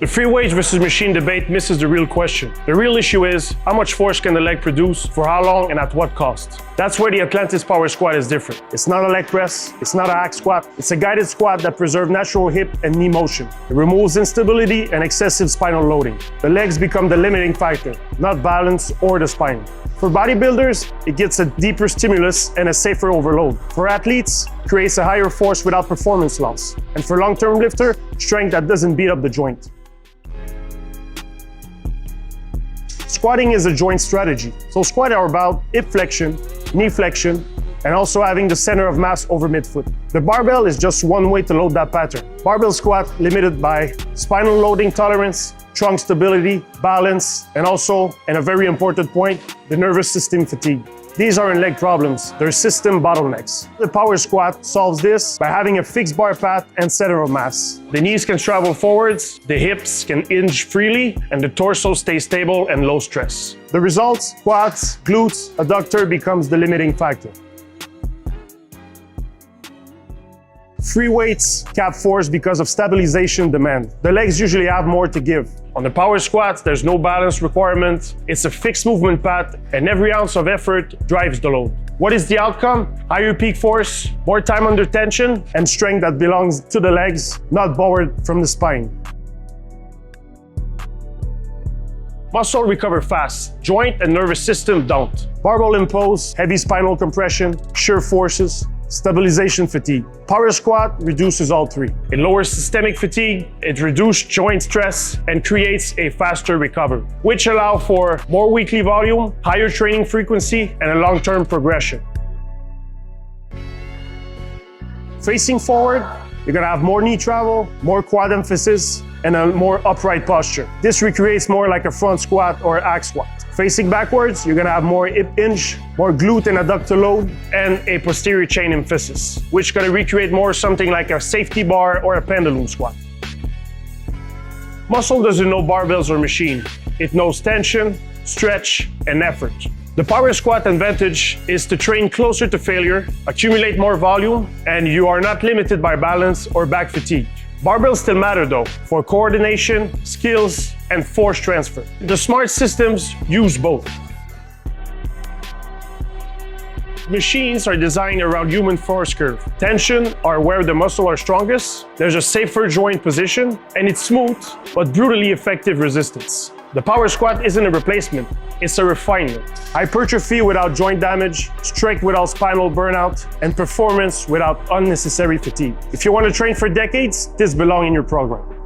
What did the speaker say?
The free weight versus machine debate misses the real question. The real issue is, how much force can the leg produce, for how long, and at what cost? That's where the Atlantis Power Squat is different. It's not a leg press, it's not a hack squat, it's a guided squat that preserves natural hip and knee motion. It removes instability and excessive spinal loading. The legs become the limiting factor, not balance or the spine. For bodybuilders, it gets a deeper stimulus and a safer overload. For athletes, it creates a higher force without performance loss. And for long-term lifter, strength that doesn't beat up the joint. Squatting is a joint strategy. So squats are about hip flexion, knee flexion, and also having the center of mass over midfoot. The barbell is just one way to load that pattern. Barbell squat limited by spinal loading tolerance, trunk stability, balance, and also, and a very important point, the nervous system fatigue. These aren't leg problems, they're system bottlenecks. The power squat solves this by having a fixed bar path and center of mass. The knees can travel forwards, the hips can hinge freely, and the torso stays stable and low stress. The result, quads, glutes, adductor becomes the limiting factor. Free weights cap force because of stabilization demand. The legs usually have more to give. On the power squats, there's no balance requirement. It's a fixed movement path, and every ounce of effort drives the load. What is the outcome? Higher peak force, more time under tension, and strength that belongs to the legs, not borrowed from the spine. Muscle recover fast, joint and nervous system don't. Barbell impose heavy spinal compression, shear forces, stabilization fatigue. Power squat reduces all three. It lowers systemic fatigue, it reduces joint stress, and creates a faster recovery, which allow for more weekly volume, higher training frequency, and a long-term progression. Facing forward, you're gonna have more knee travel, more quad emphasis, and a more upright posture. This recreates more like a front squat or hack squat. Facing backwards, you're gonna have more hip hinge, more glute and adductor load, and a posterior chain emphasis, which is gonna recreate more something like a safety bar or a pendulum squat. Muscle doesn't know barbells or machine. It knows tension, stretch, and effort. The power squat advantage is to train closer to failure, accumulate more volume, and you are not limited by balance or back fatigue. Barbells still matter though, for coordination, skills, and force transfer. The smart systems use both. Machines are designed around human force curve. Tension are where the muscles are strongest, there's a safer joint position, and it's smooth, but brutally effective resistance. The power squat isn't a replacement, it's a refinement. Hypertrophy without joint damage, strength without spinal burnout, and performance without unnecessary fatigue. If you want to train for decades, this belongs in your program.